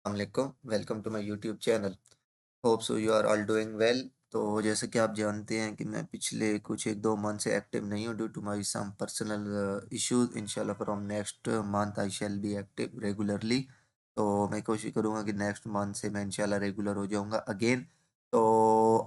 वालेकुम, welcome to my YouTube channel. Hope so you are all doing well. तो जैसे कि आप जानते हैं कि मैं पिछले कुछ 1-2 मंथ से एक्टिव नहीं हूँ due to my some personal issues. इंशाल्लाह from next month I shall be active regularly. तो मैं कोशिश करूँगा कि नेक्स्ट मंथ से मैं इंशाल्लाह रेगुलर हो जाऊँगा अगेन। तो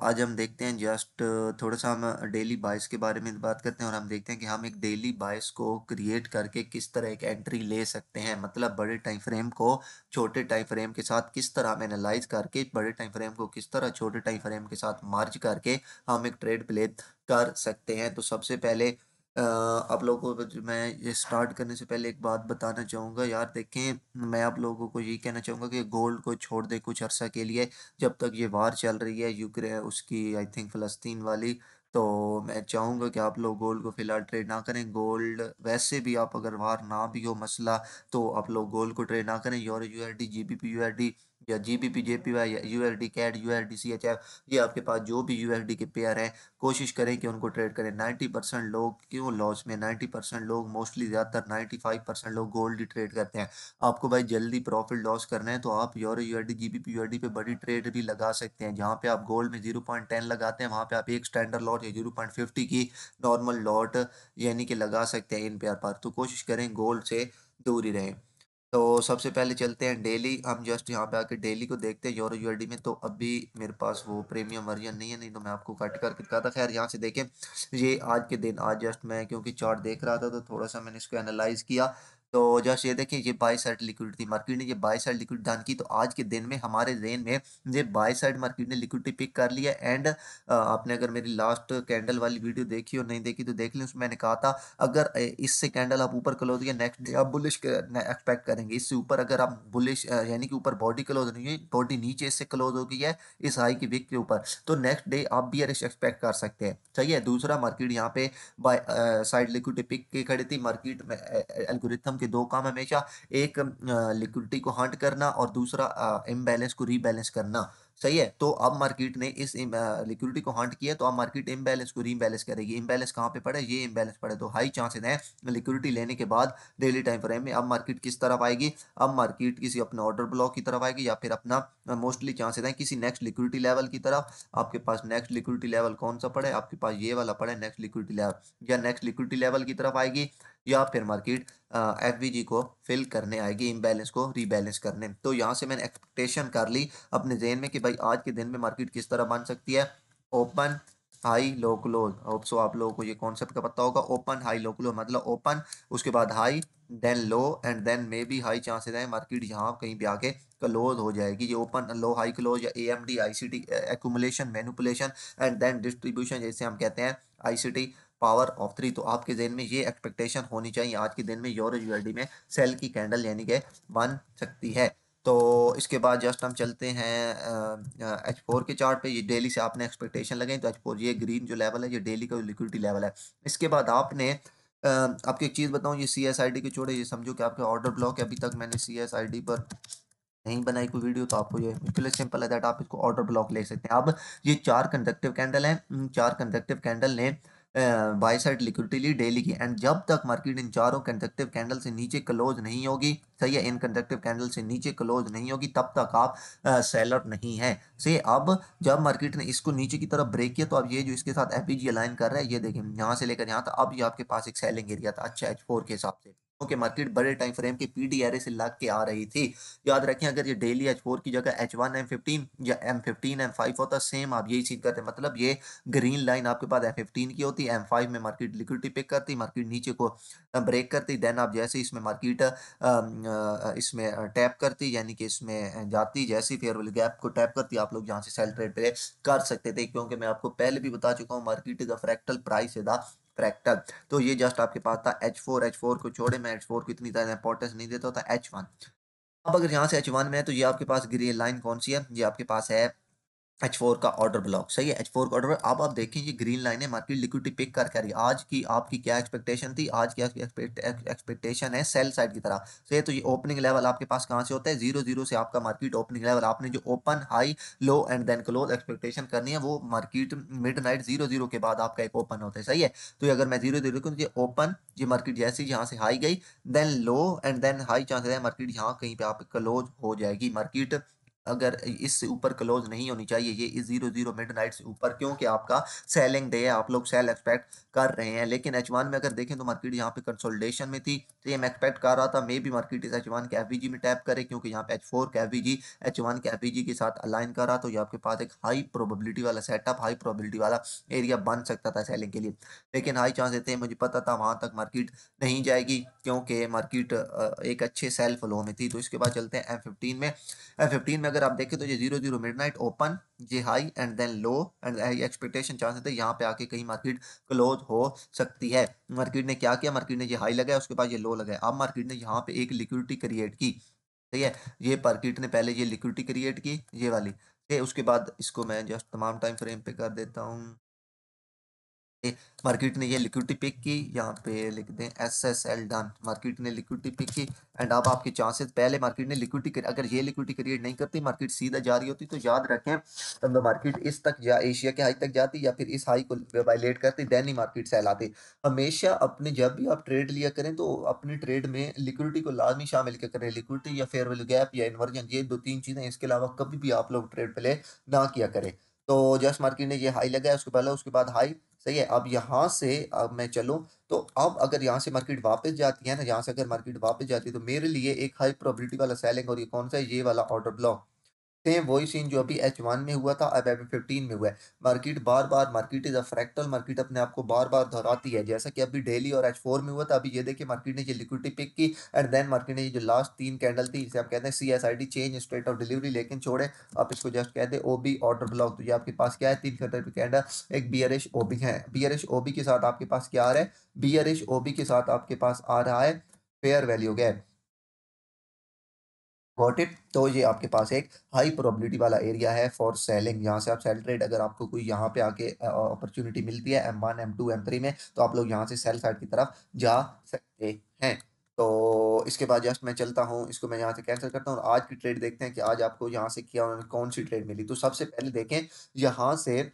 आज हम देखते हैं जस्ट थोड़ा-सा हम डेली बायस के बारे में बात करते हैं और हम देखते हैं कि हम एक डेली बायस को क्रिएट करके किस तरह एक एंट्री ले सकते हैं। मतलब बड़े टाइम फ्रेम को छोटे टाइम फ्रेम के साथ किस तरह हम एनालाइज करके बड़े टाइम फ्रेम को किस तरह छोटे टाइम फ्रेम के साथ मर्ज करके हम एक ट्रेड प्ले कर सकते हैं। तो सबसे पहले आप लोगों को मैं ये स्टार्ट करने से पहले एक बात बताना चाहूँगा यार। देखें, मैं आप लोगों को यही कहना चाहूँगा कि गोल्ड को छोड़ दें कुछ अरसा के लिए, जब तक ये वार चल रही है यूक्रेन उसकी आई थिंक फ़लस्तीन वाली। तो मैं चाहूँगा कि आप लोग गोल्ड को फ़िलहाल ट्रेड ना करें। गोल्ड वैसे भी आप अगर वार ना भी हो मसला, तो आप लोग गोल्ड को ट्रेड ना करें। यूरो यूएसडी, जीबीपी यूएसडी या जीबीपी जेपीवाई या यूएसडी कैड, यूएसडी सीएचएफ, ये आपके पास जो भी यूएसडी के पेयर हैं, कोशिश करें कि उनको ट्रेड करें। 90% लोग क्यों लॉस में, 90% लोग मोस्टली ज़्यादातर 95% लोग गोल्ड ही ट्रेड करते हैं। आपको भाई जल्दी प्रॉफिट लॉस करना है तो आप यूरो यूएसडी, जीबीपी यूएसडी पे बड़ी ट्रेड भी लगा सकते हैं। जहाँ पे आप गोल्ड में 0.10 लगाते हैं, वहाँ पे आप एक स्टैंडर्ड लॉट या 0.50 की नॉर्मल लॉट यानी कि लगा सकते हैं इन पेयर पर। तो कोशिश करें गोल्ड से दूर ही रहें। तो सबसे पहले चलते हैं डेली। हम जस्ट यहाँ पे आके डेली को देखते हैं यूरो यूएसडी में। तो अभी मेरे पास वो प्रीमियम वर्जन नहीं है, नहीं तो मैं आपको कट करके दिखाता। खैर यहाँ से देखें, ये आज के दिन, आज जस्ट मैं क्योंकि चार्ट देख रहा था तो थोड़ा सा मैंने इसको एनालाइज किया। तो जस्ट ये देखिए, ये बाई साइड लिक्विडिटी मार्केट ने ये बाई साइड लिक्विडिटी दान की। तो आज के दिन में हमारे जेन में ये बाई साइड मार्केट ने लिक्विडिटी पिक कर लिया। एंड आपने अगर मेरी लास्ट कैंडल वाली वीडियो देखी और नहीं देखी तो देख लें, उसमें मैंने कहा था अगर इससे कैंडल आप ऊपर क्लोज होगी नेक्स्ट डे आप बुलिश एक्सपेक्ट करेंगे। इससे ऊपर अगर आप बुलिश यानी कि ऊपर बॉडी क्लोज नहीं हुई, बॉडी नीचे इससे क्लोज हो गई है इस हाई की विक के ऊपर, तो नेक्स्ट डे आप बियरिश एक्सपेक्ट कर सकते हैं। सही है। दूसरा, मार्केट यहाँ पे बाय साइड लिक्विडिटी पिक के खड़ी थी। मार्केट में एल्गोरिथम के दो काम हमेशा, एक लिक्विडिटी को हंट करना और दूसरा इम्बैलेंस को रीबैलेंस करना। सही है। तो अब मार्केट ने इस लिक्विडिटी को हंट किया, तो अब मार्केट इम्बैलेंस को रीबैलेंस करेगी। इम्बैलेंस कहाँ पे पड़े, ये इम्बैलेंस पड़े, तो हाई चांसेस हैं लिक्विडिटी लेने के बाद डेली टाइम फ्रेम में। अब मार्केट किस तरफ आएगी, अब मार्केट किसी अपने ऑर्डर ब्लॉक की तरफ आएगी या फिर अपना मोस्टली चांसेस हैं किसी नेक्स्ट लिक्विडिटी लेवल की तरफ। आपके पास नेक्स्ट लिक्विडिटी लेवल कौन सा पड़ा है, आपके पास ये वाला पड़ा है नेक्स्ट लिक्विडिटी लेवल, या नेक्स्ट लिक्विडिटी लेवल की तरफ आएगी, या फिर मार्केट एफवीजी को फिल करने आएगी, इम्बैलेंस को रीबैलेंस करने। तो यहाँ से मैंने एक्सपेक्टेशन कर ली अपने ज़हन में कि भाई आज के दिन में मार्केट किस तरह बन सकती है। Open high low close. Hope so आप लोगों को ये कॉन्सेप्ट का पता होगा। ओपन हाई लो क्लोज मतलब ओपन, उसके बाद high, then low, and then maybe high chances है मार्केट यहाँ कहीं भी आके क्लोज हो जाएगी। ये ओपन लो हाई क्लोज या AMD ICT accumulation manipulation and then distribution जैसे हम कहते हैं आईसीटी पावर ऑफ 3। तो आपके जेन में ये एक्सपेक्टेशन होनी चाहिए आज के दिन में यूरो यूएसडी में सेल की कैंडल यानी कि बन सकती है। तो इसके बाद जस्ट हम चलते हैं H4 के चार्ट पे। ये डेली से आपने एक्सपेक्टेशन लगाई तो H4 ये ग्रीन जो लेवल है ये डेली का लिक्विडिटी लेवल है। इसके बाद आपने आपको एक चीज़ बताऊं, ये CSID के छोड़े, ये समझो कि आपका ऑर्डर ब्लॉक है। अभी तक मैंने CSID पर नहीं बनाई कोई वीडियो, तो आपको ये बिल्कुल सिंपल है दैट आप इसको ऑर्डर ब्लॉक ले सकते हैं। अब ये चार कंजक्टिव कैंडल हैं, चार कंजक्टिव कैंडल ने बाय साइड लिक्विडिटी ली डेली की। एंड जब तक मार्केट इन चारों कंजक्टिव कैंडल से नीचे क्लोज नहीं होगी, सही है, इन कंजक्टिव कैंडल से नीचे क्लोज नहीं होगी, तब तक आप सेलर नहीं है। से अब जब मार्केट ने इसको नीचे की तरफ ब्रेक किया, तो अब ये जो इसके साथ एपीजी अलाइन कर रहा है, ये देखें यहाँ से लेकर यहाँ तक, अब ये आपके पास एक सेलिंग एरिया था अच्छा H4 के हिसाब से, क्योंकि मार्केट बड़े टाइम फ्रेम के पीडी एरे से लग के आ रही थी। याद रखें, अगर ये डेली H4 की जगह H1 M15 या M15 M5 होता, सेम आप यही सीन करते। मतलब ये ग्रीन लाइन आपके पास M15 की होती, M5 में मार्केट लिक्विडिटी पिक करती, मार्केट नीचे को ब्रेक करती, देन आप जैसे इसमें मार्केट इसमें टैप करती यानी कि इसमें जाती, जैसी फेयर वैल्यू गैप को टैप करती, आप लोग यहाँ से सेल ट्रेड पे कर सकते थे। क्योंकि मैं आपको पहले भी बता चुका हूँ market is a fractal, price is a fractal. तो ये जस्ट आपके पास था H4 को छोड़े, मैं H4 को इतनी ज़्यादा इंपॉर्टेंस नहीं देता था, H1। अब अगर यहाँ से H1 में है तो ये आपके पास ग्रीन लाइन कौन सी है, ये आपके पास है H4 का ऑर्डर ब्लॉक, सही है? H4 का ऑर्डर, अब आप देखें ये ग्रीन लाइन है, मार्केट लिक्विडिटी पिक कर रही है। आज की आपकी क्या एक्सपेक्टेशन थी? आज की आपकी एक्सपेक्टेशन है सेल साइड की तरफ से। तो ये ओपनिंग लेवल आपके पास कहाँ से होता है? 0-0 से आपका मार्केट ओपनिंग लेवल, आपने जो open, high, low and then close expectation करनी है, वो मार्केट मिडनाइट 0-0 के बाद आपका एक ओपन होता है, सही है? तो ये अगर मैं 0-0 को, ये ओपन, ये मार्केट जैसे ही यहाँ से हाई गई, then low and then high, chances है मार्केट यहाँ कहीं पे आप क्लोज हो जाएगी। मार्केट अगर इससे ऊपर क्लोज नहीं होनी चाहिए, ये इस 0-0 मिडनाइट से ऊपर, क्योंकि आपका सेलिंग डे है, आप लोग सेल एक्सपेक्ट कर रहे हैं। लेकिन H1 में अगर देखें तो मार्केट यहाँ पे कंसोलिडेशन में थी, तो ये मैं एक्सपेक्ट कर रहा था मे बी मार्केट इस H1 के एफवीजी में टैप करे, क्योंकि यहाँ पे H4 के एफवीजी H1 के एफवीजी के साथ अलाइन कर रहा, तो ये आपके पास एक हाई प्रोबेबिलिटी वाला सेटअप, हाई प्रोबेबिलिटी वाला एरिया बन सकता था सेलिंग के लिए। लेकिन हाई चांसेस थे, मुझे पता था वहां तक मार्केट नहीं जाएगी, क्योंकि मार्केट एक अच्छे सेल फ्लो में थी। तो इसके बाद चलते हैं M15 में। M15 में अगर आप देखें तो ये 0-0 मिडनाइट ओपन, ये high and then low and expectation chances थे यहाँ पे आके कहीं मार्केट क्लोज हो सकती है। मार्केट ने क्या किया? मार्केट ने ये हाई लगाया, उसके बाद ये लो लगाया। अब मार्केट ने यहाँ पे एक लिक्विडिटी क्रिएट की, ठीक है? ये मार्केट ने पहले ये लिक्विडिटी क्रिएट की, ये वाली, ठीक है? उसके बाद इसको मैं जस्ट तमाम टाइम फ्रेम पे कर देता हूँ। मार्केट ने ये लिक्विडिटी पिक की, यहाँ पे लिख दें SSL डन, मार्केट ने लिक्विडिटी पिक की। एंड अब आपके चांसेस, पहले मार्केट ने लिक्विडिटी, अगर ये लिक्विडिटी क्रिएट नहीं करती, मार्केट सीधा जा रही होती, तो याद रखें तब मार्केट इस तक जा, एशिया के हाई तक जाती, या फिर इस हाई को वायलेट करती, देन ही मार्केट सेल आती। हमेशा अपने, जब भी आप ट्रेड लिया करें तो अपनी ट्रेड में लिक्विडिटी को लाजमी शामिल क्या करें, लिक्विडिटी या फेयर वैल्यू गैप या इन्वर्जन, ये 2-3 चीजें, इसके अलावा कभी भी आप लोग ट्रेड प्ले ना किया करें। तो जस्ट मार्केट ने ये हाई लगाया, उसके पहले, उसके बाद हाई, सही है? अब यहाँ से अब मैं चलूँ, तो अब अगर यहाँ से मार्केट वापस जाती है ना, यहाँ से अगर मार्केट वापस जाती है, तो मेरे लिए एक हाई प्रोबेबिलिटी वाला सेलिंग, और ये कौन सा है? ये वाला ऑर्डर ब्लॉक। सेम वही सीन जो अभी H1 में हुआ था, अब M15 में हुआ है। मार्केट बार-बार, market is a fractal, market अपने आप को बार-बार दोहराती है। जैसा कि अभी डेली और H4 में हुआ था, अभी ये देखिए मार्केट ने ये लिक्विडिटी पिक की, एंड देन मार्केट ने ये जो लास्ट 3 कैंडल थी, इसे आप कहते हैं CSID, change state of delivery, लेकिन छोड़े, आप इसको जस्ट कहते हैं OB ऑर्डर ब्लॉक। तो ये आपके पास क्या है? 3 कैंडल, एक बियरिश OB है। बियरिश OB के साथ आपके पास क्या आ रहा है? बियरिश OB के साथ आपके पास आ रहा है fair value gap. Got it? तो ये आपके पास एक हाई प्रोबेबिलिटी वाला एरिया है फॉर सेलिंग। यहाँ से आप सेल ट्रेड, अगर आपको कोई यहाँ पे आके अपॉर्चुनिटी मिलती है M1, M2, M3 में, तो आप लोग यहाँ से सेल साइड की तरफ जा सकते हैं। तो इसके बाद जस्ट मैं चलता हूँ, इसको मैं यहाँ से कैंसिल करता हूँ, और आज की ट्रेड देखते हैं कि आज आपको यहाँ से क्या, कौन सी ट्रेड मिली। तो सबसे पहले देखें, यहाँ से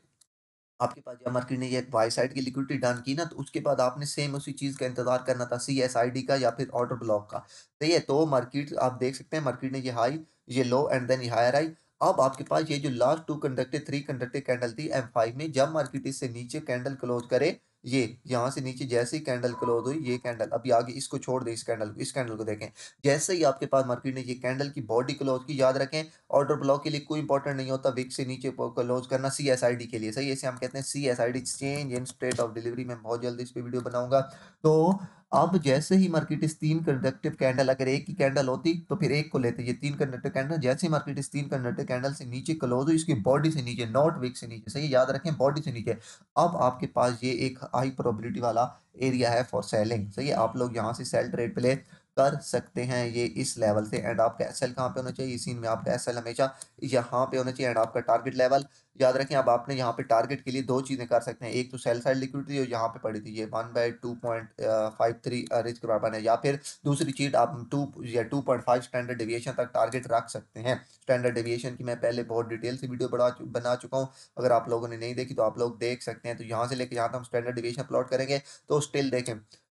आपके पास जब मार्केट ने ये बाय साइड की लिक्विडिटी डन की ना, तो उसके बाद आपने सेम उसी चीज़ का इंतज़ार करना था, CSID का या फिर ऑर्डर ब्लॉक का। सही है? तो मार्केट आप देख सकते हैं, मार्केट ने ये हाई, ये लो एंड देन ये हायर आई। अब आपके पास ये जो लास्ट 2 कंडक्टेड 3 कंडक्टेड कैंडल थी M5 में, जब मार्केट इससे नीचे कैंडल क्लोज़ करे, ये यहाँ से नीचे जैसे ही कैंडल क्लोज़ हुई, ये कैंडल अभी आगे, इसको छोड़ दें, इस कैंडल को देखें। जैसे ही आपके पास मार्केट ने ये कैंडल की बॉडी क्लोज़ की, याद रखें ऑर्डर ब्लॉक के लिए कोई इंपॉर्टेंट नहीं होता विक से नीचे क्लोज करना, CSID के लिए, सही है? इसे हम कहते हैं CSID, change in state of delivery. मैं बहुत जल्दी इस पे वीडियो बनाऊंगा। तो अब जैसे ही मार्केट इस 3 कंडक्टिव कैंडल, अगर एक ही कैंडल होती तो फिर एक को लेते, ये 3 कंडक्टिव कैंडल, जैसे ही मार्केट इस 3 कंडक्टिव कैंडल से नीचे क्लोज हुई, इसकी बॉडी से नीचे, नॉट विक से नीचे, सही है? याद रखें बॉडी से नीचे। अब आपके पास ये एक हाई प्रोबेबिलिटी वाला एरिया है फॉर सेलिंग, सही है? आप लोग यहाँ से सेल ट्रेड प्ले कर सकते हैं, ये इस लेवल से। एंड आपका एसएल कहाँ पे होना चाहिए? इस सीन में आपका एसएल हमेशा यहाँ पे होना चाहिए। एंड आपका टारगेट लेवल, याद रखें, अब आपने यहाँ पे टारगेट के लिए दो चीजें कर सकते हैं। एक तो सेल साइड लिक्विडिटी, और यहाँ पे पड़ी थी ये 1/2.53 रिस्क बराबर है, या फिर दूसरी चीज आप 2 या 2.5 स्टैंडर्ड डेविएशन तक टारगेट रख सकते हैं। स्टैंडर्ड डेविएशन की मैं पहले बहुत डिटेल से वीडियो बना चुका हूँ, अगर आप लोगों ने नहीं देखी तो आप लोग देख सकते हैं। तो यहाँ से लेके यहाँ तक हम स्टैंडर्ड डेविएशन प्लॉट करेंगे, तो स्टिल देखें,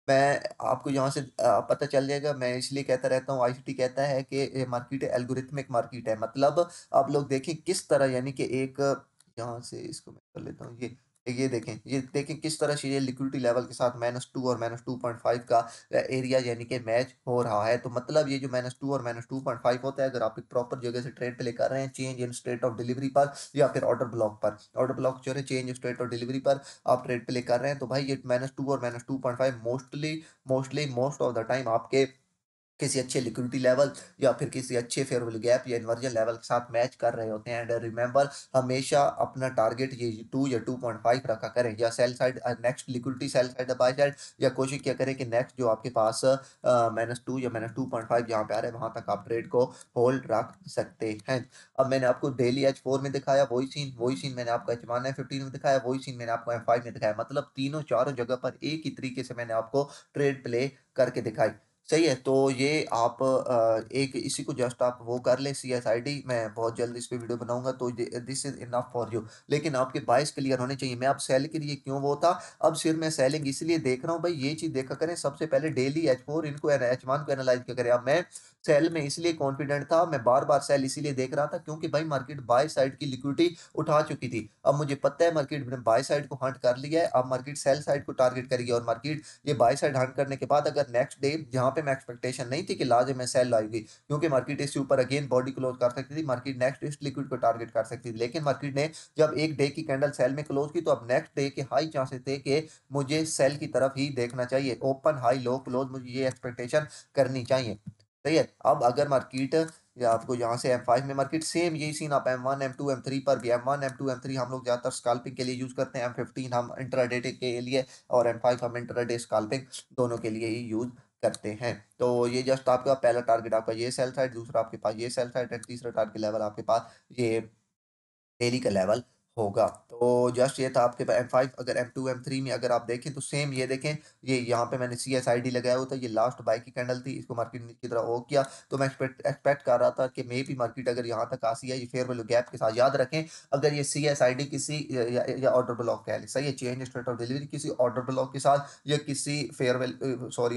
मैं आपको यहाँ से पता चल जाएगा। मैं इसलिए कहता रहता हूँ, आईसीटी कहता है कि ये मार्केट एल्गोरिथमिक मार्केट है। मतलब आप लोग देखें किस तरह, यानी कि एक, यहाँ से इसको मैं कर लेता हूँ, ये देखें किस तरह से ये लिक्विडिटी लेवल के साथ -2 और -2.5 का एरिया यानी कि मैच हो रहा है। तो मतलब ये जो -2 और -2.5 होता है, अगर आप एक प्रॉपर जगह से ट्रेड प्ले कर रहे हैं, change in state of delivery पर या फिर ऑर्डर ब्लॉक पर, ऑर्डर ब्लॉक जो है चेंज स्टेट ऑफ डिलीवरी पर आप ट्रेड प्ले कर रहे हैं, तो भाई ये -2 और -2.5 मोस्ट ऑफ द टाइम आपके किसी अच्छे लिक्विडिटी लेवल या फिर किसी अच्छे फेयर वैल्यू गैप या इन्वर्जन लेवल के साथ मैच कर रहे होते हैं। एंड रिमेंबर, हमेशा अपना टारगेट ये 2 या 2.5 रखा करें, या sell side next liquidity sell side by side, या कोशिश किया करें कि नेक्स्ट जो आपके पास -2 या -2.5 जहाँ पे आ रहा है वहाँ तक आप ट्रेड को होल्ड रख सकते हैं। अब मैंने आपको डेली H4 में दिखाया वही सीन मैंने आपको H1 F15 में दिखाया, वही सीन मैंने आपको M5 में दिखाया, मतलब तीनों चारों जगह पर एक ही तरीके से मैंने आपको ट्रेड प्ले करके दिखाई। सही है, तो ये आप एक इसी को जस्ट आप वो कर लें CSID, मैं बहुत जल्द इस पे वीडियो बनाऊँगा, तो this is enough for you. लेकिन आपके बायस क्लियर होने चाहिए। मैं अब सेल के लिए क्यों वो था, अब सिर्फ मैं सेलिंग इसलिए देख रहा हूँ भाई, ये चीज़ देखा करें सबसे पहले डेली H4 इनको H1 को एनालाइज़ किया करें। अब मैं सेल में इसलिए कॉन्फिडेंट था, मैं बार-बार सेल इसीलिए देख रहा था क्योंकि भाई मार्केट बाय साइड की लिक्विडिटी उठा चुकी थी। अब मुझे पता है मार्केट ने बाय साइड को हंट कर लिया है, अब मार्केट सेल साइड को टारगेट करेगी, और मार्केट ये बाय साइड हंट करने के बाद अगर नेक्स्ट डे जहाँ पे मैं एक्सपेक्टेशन नहीं थी कि लाजिम मैं सेल आएगी, क्योंकि मार्केट इसके ऊपर अगेन बॉडी क्लोज कर सकती थी, मार्केट नेक्स्ट इस लिक्विड को टारगेट कर सकती थी, लेकिन मार्केट ने जब एक डे की कैंडल सेल में क्लोज की, तो अब नेक्स्ट डे के हाई चांसेस थे कि मुझे सेल की तरफ ही देखना चाहिए, ओपन हाई लो क्लोज मुझे ये एक्सपेक्टेशन करनी चाहिए। सही है, अब अगर मार्केट या आपको यहाँ से M5 में मार्केट सेम यही सीन आप M1 M2 M3 पर भी, M1 M2 M3 हम लोग ज़्यादातर स्कैल्पिंग के लिए यूज़ करते हैं, M15 हम इंट्राडे के लिए, और M5 हम इंट्राडे स्कैल्पिंग दोनों के लिए ही यूज़ करते हैं। तो ये जस्ट आपका पहला टारगेट आपका ये सेल साइड, दूसरा आपके पास ये सेल साइड, एंड तीसरा टारगेट लेवल आपके पास ये डेली का लेवल होगा। तो जस्ट ये था आपके पास M5। अगर M2 M3 में अगर आप देखें तो सेम ये देखें, ये यहाँ पे मैंने CSID लगाया हुआ था, ये लास्ट बाय की कैंडल थी, इसको मार्केट ने की तरह वो किया, तो मैं एक्सपेक्ट कर रहा था कि मे बी मार्केट अगर यहाँ तक आसी है, ये फेयर वैल्यू गैप के साथ, याद रखें अगर ये CSID किसी या ऑर्डर ब्लॉक कह लें, सही है, चेंज स्टेट ऑफ डिलीवरी किसी ऑर्डर ब्लॉक के साथ, या किसी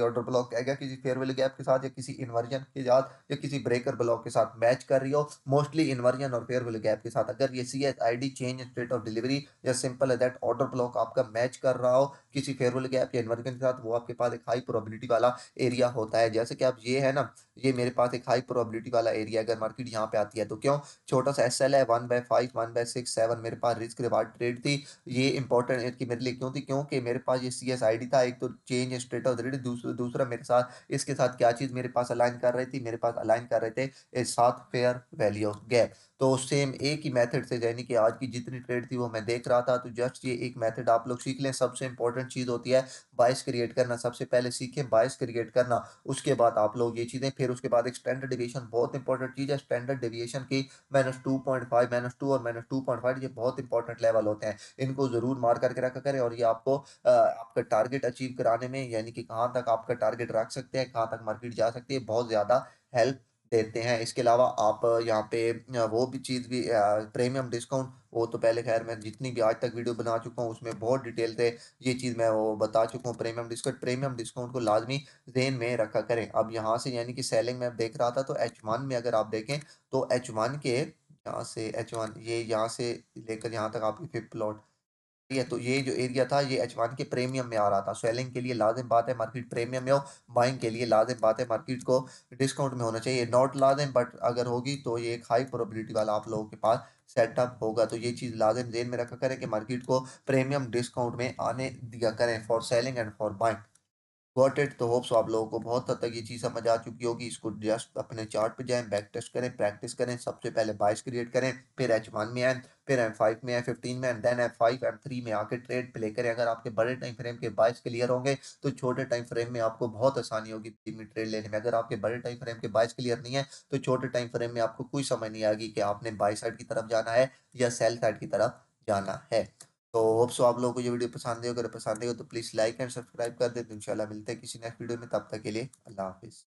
ऑर्डर ब्लॉक कहेगा किसी फेयर वैल्यू गैप के साथ, या किसी इन्वर्जन के साथ, या किसी ब्रेकर ब्लॉक के साथ मैच कर रही हो, मोस्टली इन्वर्जन और फेयर वैल्यू गैप के साथ, अगर ये CSID change state of delivery या सिंपल है दैट ऑर्डर ब्लॉक आपका मैच कर रहा हो किसी फेयर वैल्यू गैप या इन्वर्जन के साथ, वो आपके पास एक हाई प्रोबेबिलिटी वाला एरिया होता है। जैसे कि आप ये है ना, ये मेरे पास एक हाई प्रोबेबिलिटी वाला एरिया, अगर मार्केट यहाँ पे आती है तो क्यों, छोटा सा SL है 1/5 1/6 7, मेरे पास रिस्क रिवार्ड ट्रेड थी, ये इंपॉर्टेंट है कि मेरे लिए क्यों थी, क्योंकि मेरे पास ये CSID था, एक तो चेंज स्टेट ऑफ डिलीवरी, दूसरा मेरे साथ इसके साथ क्या चीज़ मेरे पास अलाइन कर रही थी, मेरे पास अलाइन कर रहे थे इस साथ फेयर वैल्यू गैप। तो सेम एक ही मेथड से, यानी कि आज की जितनी ट्रेड थी वो मैं देख रहा था, तो जस्ट ये एक मेथड आप लोग सीख लें। सबसे इंपॉर्टेंट चीज़ होती है बायस क्रिएट करना, सबसे पहले सीखें बायस क्रिएट करना, उसके बाद आप लोग ये चीज़ें, फिर उसके बाद एक स्टैंडर्ड डेविएशन बहुत इंपॉर्टेंट चीज़ है, स्टैंडर्ड डेविएशन की -2.5 -2 और -2.5 ये बहुत इंपॉर्टेंट लेवल होते हैं, इनको ज़रूर मार करके रखा करें, और ये आपको आपका टारगेट अचीव कराने में, यानी कि कहाँ तक आपका टारगेट रख सकते हैं, कहाँ तक मार्केट जा सकती है, बहुत ज़्यादा हेल्प देते हैं। इसके अलावा आप यहाँ पे वो भी चीज़ भी प्रीमियम डिस्काउंट, वो तो पहले ख़ैर मैं जितनी भी आज तक वीडियो बना चुका हूँ उसमें बहुत डिटेल से ये चीज़ मैं वो बता चुका हूँ। प्रीमियम डिस्काउंट को लाज़मी ज़हन में रखा करें। अब यहाँ से यानी कि सेलिंग में देख रहा था, तो H1 में अगर आप देखें तो H1 के यहाँ से H1 ये यहाँ से लेकर यहाँ तक आपकी 5th प्लॉट, ठीक है, तो ये जो एरिया था ये H1 के प्रीमियम में आ रहा था। सेलिंग के लिए लाज़िम बात है मार्केट प्रीमियम में हो, बाइंग के लिए लाज़िम बात है मार्केट को डिस्काउंट में होना चाहिए। नॉट लाज़िम, बट अगर होगी तो ये एक हाई प्रोबेबिलिटी वाला आप लोगों के पास सेटअप होगा। तो ये चीज़ लाज़िम ज़हन में रखा करें कि मार्केट को प्रीमियम डिस्काउंट में आने दिया करें for selling and for buying. Got it. तो होप्स आप लोगों को बहुत हद तक ये चीज़ समझ आ चुकी होगी। इसको जस्ट अपने चार्ट पे जाएँ, बैक टेस्ट करें, प्रैक्टिस करें। सबसे पहले बायस क्रिएट करें, फिर H1 में आएँ, फिर M5 में आएँ, 15 में, एंड देन M5 M3 में आके ट्रेड प्ले करें। अगर आपके बड़े टाइम फ्रेम के बायस क्लियर होंगे, तो छोटे टाइम फ्रेम में आपको बहुत आसानी होगी धीमी ट्रेड लेने में। अगर आपके बड़े टाइम फ्रेम के बायस क्लियर नहीं है, तो छोटे टाइम फ्रेम में आपको कोई समझ नहीं आएगी कि आपने बाय साइड की तरफ जाना है या सेल साइड की तरफ जाना है। तो होप सो आप लोगों को ये वीडियो पसंद आई हो, अगर पसंद आई हो तो प्लीज़ लाइक एंड सब्सक्राइब कर दें। तो इंशाल्लाह मिलते हैं किसी नेक्स्ट वीडियो में, तब तक के लिए अल्लाह हाफ़िज़।